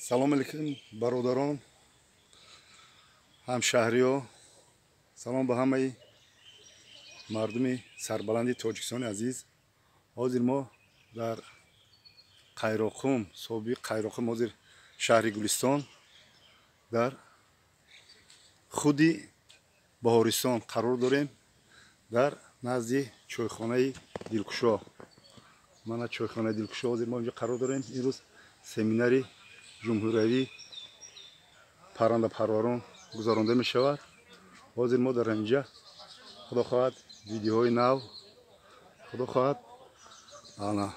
салом алейкум бародарон, ҳамшаҳриё, салом ба ҳамаи мардуми сарбаланди Тоҷикистони азиз. ҳозир мо дар Қайроқум, собиқ Қайроқум, ҳозир шаҳри Гулистон, дар худи Баҳористон қарор дорем, дар назди чойхонаи Дилкушо. мана чойхонаи Дилкушо, ҳозир мо инҷо қарор дорем. имрӯз семинари ҷумҳуриявӣ паррандапарварон гузаронда мешавад. ҳозир мо дар инҷа, худо хоҳад, видеоҳои нав, худо хоҳад ана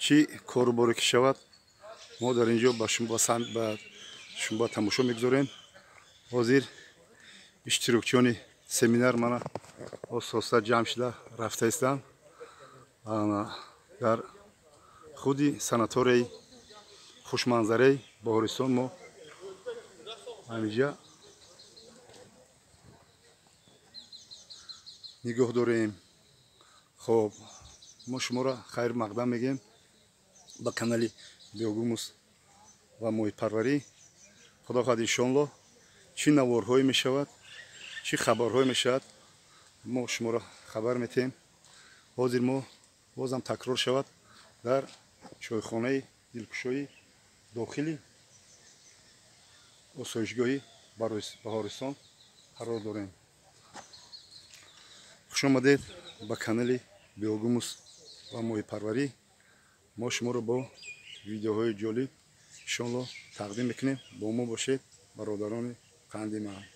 чӣ коруборе ки шавад, мо дар инҷо ба шумо тамошо мегузорем. ҳозир иштирокчиёни семинар мана ососта ҷамъ шуда рафта истанд. дар худи санаторияи хушманзараи Баҳористон мо ҳаминҷа нигоҳ дорем. хоб мо шуморо хайр мақдам мегем ба канали Биогумус ва моҳитпарварӣ. худо хоҳад иншоалло чӣ наворҳое мешавад, чӣ хабарҳое мешавад, мо шуморо хабар метем. ҳозир мо бозам такрор шавад дар чойхонаи Дилкушои дохили осоишгоҳи Баҳористон қарор дорем. хушомадед ба канали Биогумус ва моҳитпарварӣ. мо шуморо бо видеоҳои ҷолиб иншоалло тақдим мекунем. бо мо бошед бародарони қанди ман.